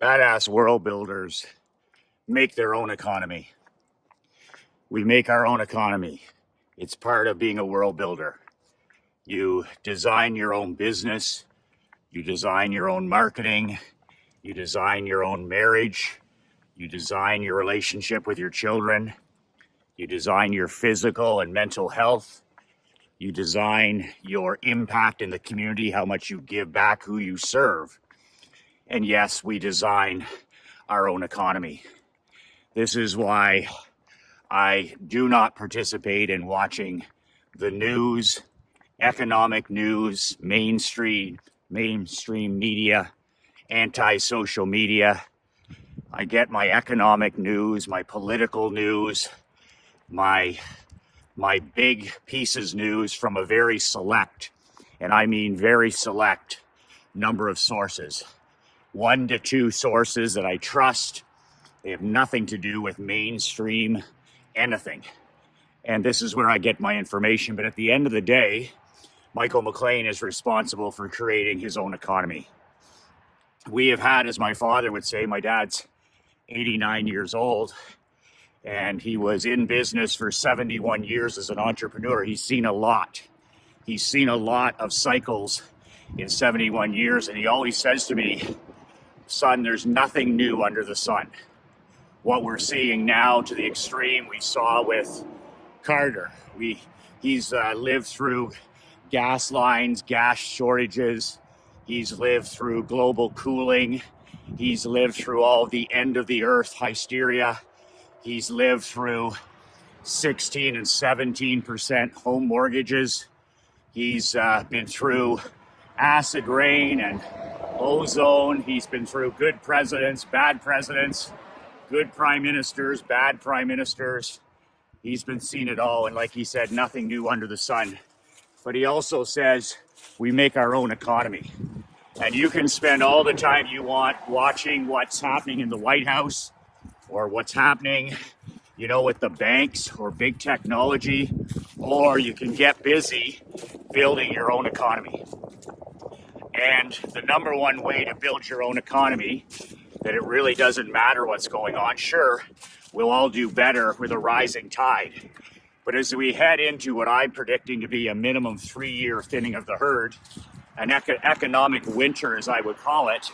Badass world builders make their own economy. We make our own economy. It's part of being a world builder. You design your own business. You design your own marketing. You design your own marriage. You design your relationship with your children. You design your physical and mental health. You design your impact in the community, how much you give back, who you serve. And yes, we design our own economy. This is why I do not participate in watching the news, economic news, mainstream media, anti-social media. I get my economic news, my political news, my big pieces news from a very select, and I mean very select, number of sources. 1 to 2 sources that I trust. They have nothing to do with mainstream anything. And this is where I get my information. But at the end of the day, Michael McLean is responsible for creating his own economy. We have had, as my father would say, my dad's 89 years old, and he was in business for 71 years as an entrepreneur. He's seen a lot. He's seen a lot of cycles in 71 years, and he always says to me, son, there's nothing new under the sun. What we're seeing now to the extreme we saw with Carter. He's lived through gas lines, gas shortages. He's lived through global cooling. He's lived through all the end of the earth hysteria. He's lived through 16 and 17% home mortgages. He's been through acid rain and ozone. He's been through good presidents, bad presidents, good prime ministers, bad prime ministers. He's been seen it all. And like he said, nothing new under the sun. But he also says we make our own economy. And you can spend all the time you want watching what's happening in the White House or what's happening, with the banks or big technology, or you can get busy building your own economy. And the number one way to build your own economy, that it really doesn't matter what's going on. Sure, we'll all do better with a rising tide. But as we head into what I'm predicting to be a minimum 3-year thinning of the herd, an economic winter, as I would call it,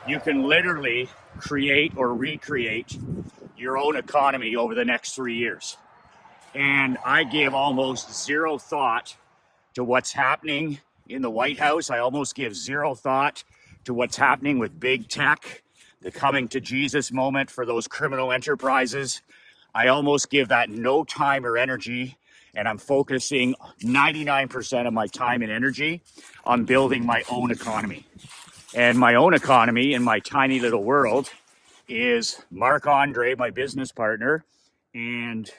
you can literally create or recreate your own economy over the next 3 years. And I give almost zero thought to what's happening in the White House. I almost give zero thought to what's happening with big tech, the coming to Jesus moment for those criminal enterprises. I almost give that no time or energy, and I'm focusing 99% of my time and energy on building my own economy. And my own economy in my tiny little world is Mark Andre, my business partner, and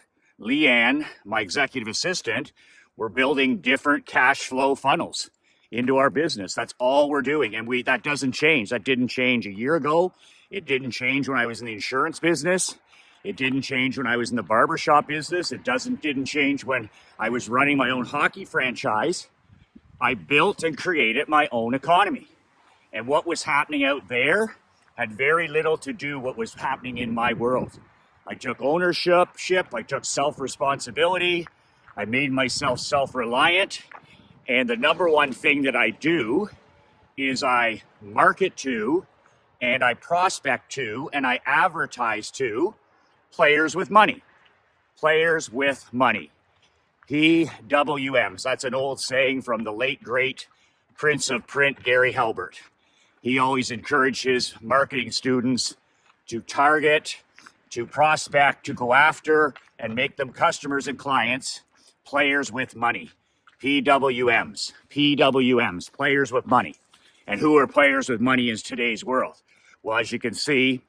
Leanne, my executive assistant. We're building different cash flow funnels into our business. That's all we're doing. And that doesn't change. That didn't change a year ago. It didn't change when I was in the insurance business. It didn't change when I was in the barbershop business. It didn't change when I was running my own hockey franchise. I built and created my own economy. And what was happening out there had very little to do with what was happening in my world. I took ownership, I took self-responsibility, I made myself self-reliant. And the number one thing that I do is I market to, and I prospect to, and I advertise to players with money. Players with money. PWMs. That's an old saying from the late, great Prince of Print, Gary Halbert. He always encouraged his marketing students to target, to prospect, to go after, and make them customers and clients, players with money. PWMs, players with money. And who are players with money in today's world? Well, as you can see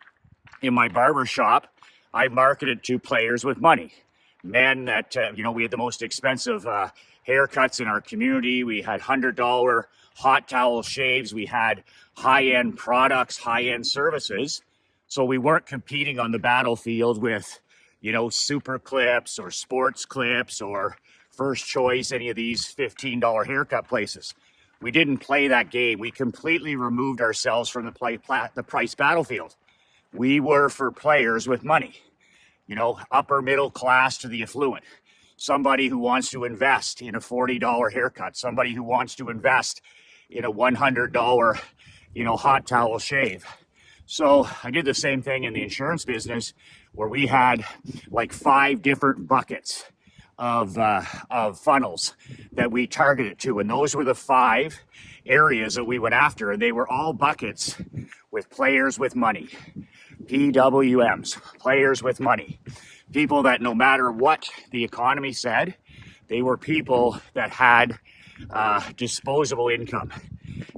in my barbershop, I marketed to players with money. Men that, we had the most expensive haircuts in our community. We had $100 hot towel shaves. We had high-end products, high-end services. So we weren't competing on the battlefield with, Super Clips or Sports Clips or First Choice, any of these $15 haircut places. We didn't play that game. We completely removed ourselves from the price battlefield. We were for players with money, you know, upper middle class to the affluent. Somebody who wants to invest in a $40 haircut, somebody who wants to invest in a $100, you know, hot towel shave. So I did the same thing in the insurance business, where we had like 5 different buckets of funnels that we targeted to, and those were the 5 areas that we went after, and they were all buckets with players with money, PWMs, players with money, people that no matter what the economy said, they were people that had disposable income.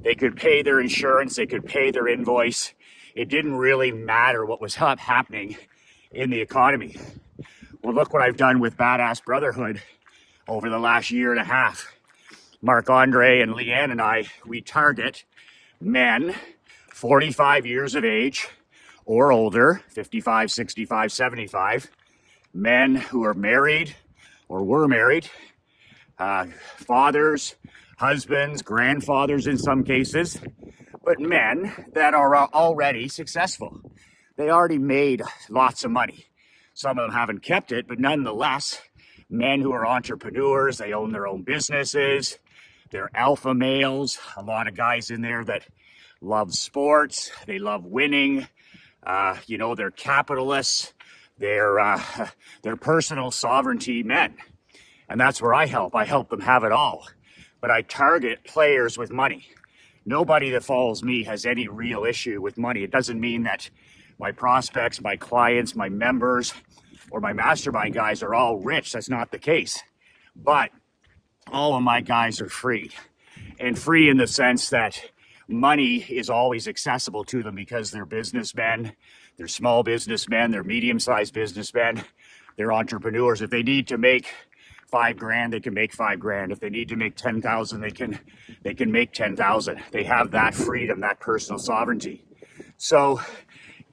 They could pay their insurance, they could pay their invoice. It didn't really matter what was happening in the economy. Well, look what I've done with Badass Brotherhood over the last year and a half. Mark Andre and Leanne and I, we target men 45 years of age or older, 55, 65, 75, men who are married or were married, fathers, husbands, grandfathers in some cases, but men that are already successful. They already made lots of money. Some of them haven't kept it, but nonetheless, men who are entrepreneurs, they own their own businesses, they're alpha males, a lot of guys in there that love sports, they love winning, you know, they're capitalists, they're personal sovereignty men. And that's where I help them have it all. But I target players with money. Nobody that follows me has any real issue with money. It doesn't mean that my prospects, my clients, my members, or my mastermind guys are all rich. That's not the case. But all of my guys are free. And free in the sense that money is always accessible to them because they're businessmen, they're small businessmen, they're medium-sized businessmen, they're entrepreneurs. If they need to make $5,000, they can make $5,000. If they need to make 10,000, they can make 10,000. They have that freedom, that personal sovereignty. So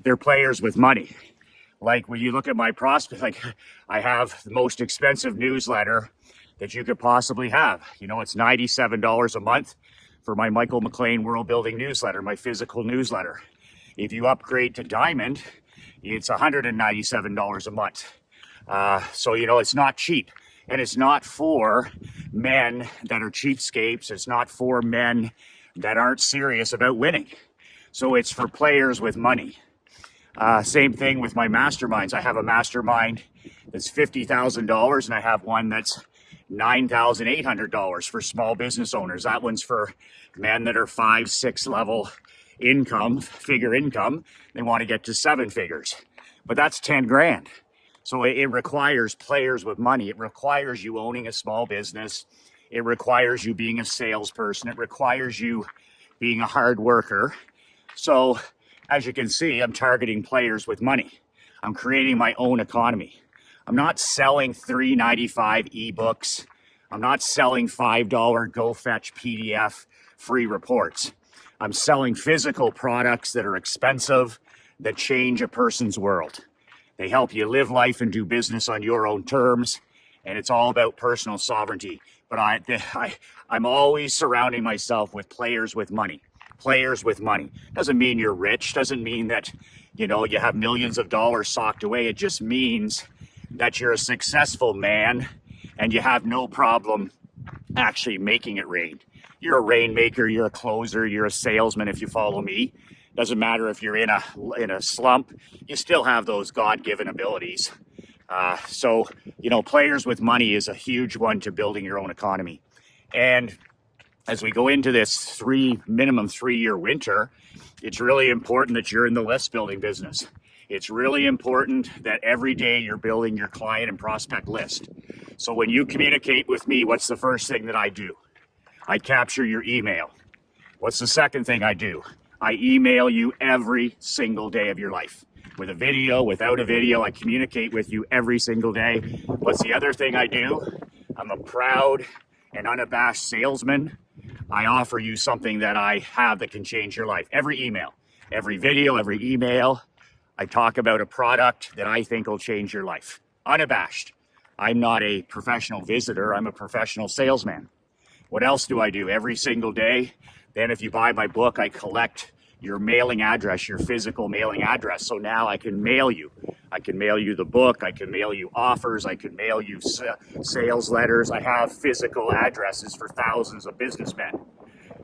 they're players with money. Like when you look at my prospect, like I have the most expensive newsletter that you could possibly have. You know, it's $97 a month for my Michael McLean World Building newsletter, my physical newsletter. If you upgrade to Diamond, it's $197 a month. So, you know, it's not cheap. And it's not for men that are cheapskates. It's not for men that aren't serious about winning. So it's for players with money. Same thing with my masterminds. I have a mastermind that's $50,000 and I have one that's $9,800 for small business owners. That one's for men that are 5, 6 level figure income. They want to get to 7 figures, but that's 10 grand. So it requires players with money. It requires you owning a small business. It requires you being a salesperson. It requires you being a hard worker. So as you can see, I'm targeting players with money. I'm creating my own economy. I'm not selling $3.95 ebooks. I'm not selling $5 Go Fetch PDF free reports. I'm selling physical products that are expensive, that change a person's world. They help you live life and do business on your own terms, and it's all about personal sovereignty. But I'm always surrounding myself with players with money. Players with money. Doesn't mean you're rich. Doesn't mean that, you know, you have millions of dollars socked away. It just means that you're a successful man and you have no problem actually making it rain. You're a rainmaker. You're a closer. You're a salesman if you follow me. Doesn't matter if you're in a slump, you still have those God-given abilities. So, you know, players with money is a huge one to building your own economy. And as we go into this minimum 3-year winter, it's really important that you're in the list building business. It's really important that every day you're building your client and prospect list. So when you communicate with me, what's the first thing that I do? I capture your email. What's the second thing I do? I email you every single day of your life. With a video, without a video, I communicate with you every single day. What's the other thing I do? I'm a proud and unabashed salesman. I offer you something that I have that can change your life. Every email, every video, every email, I talk about a product that I think will change your life. Unabashed. I'm not a professional visitor. I'm a professional salesman. What else do I do every single day? Then if you buy my book, I collect your mailing address, your physical mailing address. So now I can mail you. I can mail you the book. I can mail you offers. I can mail you sales letters. I have physical addresses for thousands of businessmen.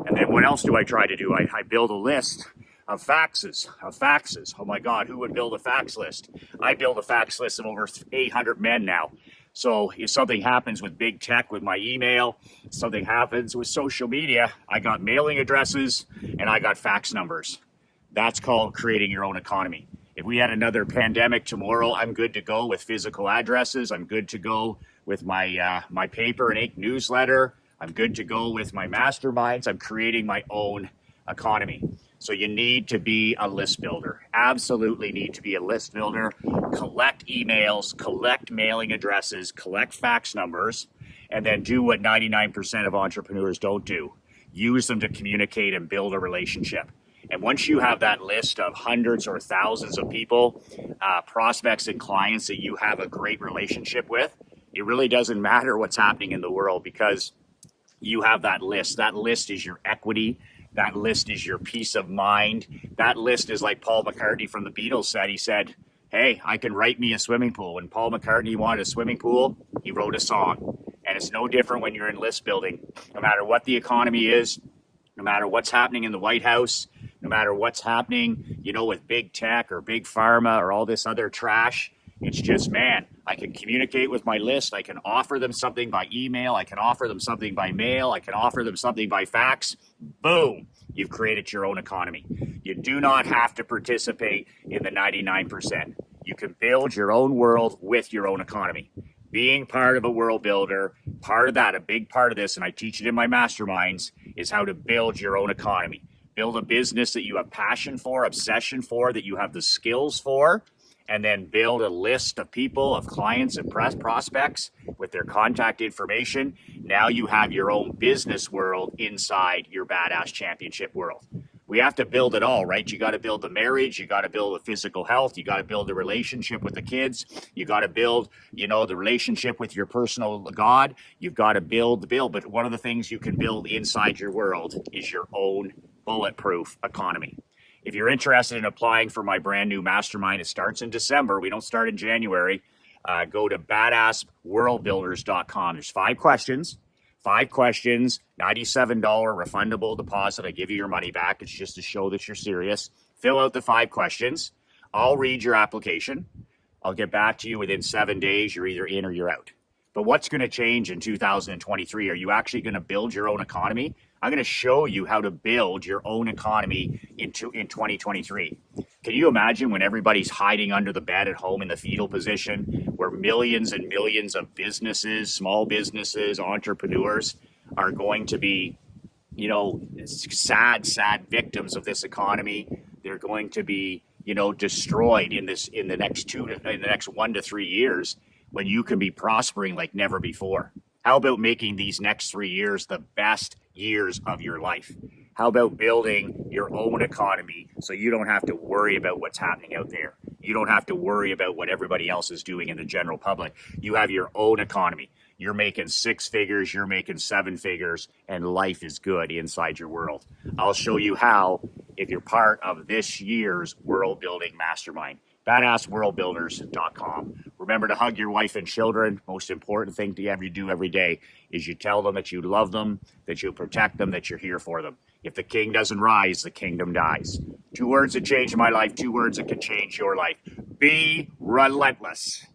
And then what else do I try to do? I build a list of faxes. Oh my God, who would build a fax list? I build a fax list of over 800 men now. So if something happens with big tech, with my email, something happens with social media, I got mailing addresses and I got fax numbers. That's called creating your own economy. If we had another pandemic tomorrow, I'm good to go with physical addresses. I'm good to go with my my paper and ink newsletter. I'm good to go with my masterminds. I'm creating my own economy. So you need to be a list builder. Absolutely need to be a list builder. Collect emails, collect mailing addresses, collect fax numbers, and then do what 99% of entrepreneurs don't do. Use them to communicate and build a relationship. And once you have that list of hundreds or thousands of people, prospects and clients that you have a great relationship with, it really doesn't matter what's happening in the world because you have that list. That list is your equity. That list is your peace of mind. That list is like Paul McCartney from the Beatles said. He said, hey, I can write me a swimming pool. When Paul McCartney wanted a swimming pool, he wrote a song. And it's no different when you're in list building. No matter what the economy is, no matter what's happening in the White House, no matter what's happening, you know, with big tech or big pharma or all this other trash, it's just, man, I can communicate with my list. I can offer them something by email. I can offer them something by mail. I can offer them something by fax. Boom, you've created your own economy. You do not have to participate in the 99%. You can build your own world with your own economy. Being part of a world builder, part of that, a big part of this, and I teach it in my masterminds, is how to build your own economy. Build a business that you have passion for, obsession for, that you have the skills for, and then build a list of people, of clients and prospects with their contact information. Now you have your own business world inside your Badass Championship world. We have to build it all, right? You got to build the marriage. You got to build the physical health. You got to build the relationship with the kids. You got to build, you know, the relationship with your personal God. You've got to build the build. But one of the things you can build inside your world is your own bulletproof economy. If you're interested in applying for my brand new mastermind, it starts in December. We don't start in January. Go to badassworldbuilders.com. There's 5 questions. 5 questions, $97 refundable deposit. I give you your money back. It's just to show that you're serious. Fill out the 5 questions. I'll read your application. I'll get back to you within 7 days. You're either in or you're out. But what's going to change in 2023? Are you actually going to build your own economy? I'm going to show you how to build your own economy in 2023. Can you imagine when everybody's hiding under the bed at home in the fetal position, where millions and millions of businesses, small businesses, entrepreneurs are going to be, you know, sad victims of this economy? They're going to be, you know, destroyed in the next 1 to 3 years, when you can be prospering like never before. How about making these next 3 years the best years of your life? How about building your own economy so you don't have to worry about what's happening out there? You don't have to worry about what everybody else is doing in the general public. You have your own economy. You're making 6 figures, you're making 7 figures, and life is good inside your world. I'll show you how if you're part of this year's World Building Mastermind. Badassworldbuilders.com. Remember to hug your wife and children. Most important thing to ever do every day is you tell them that you love them, that you protect them, that you're here for them. If the king doesn't rise, the kingdom dies. 2 words that changed my life, 2 words that can change your life. Be relentless.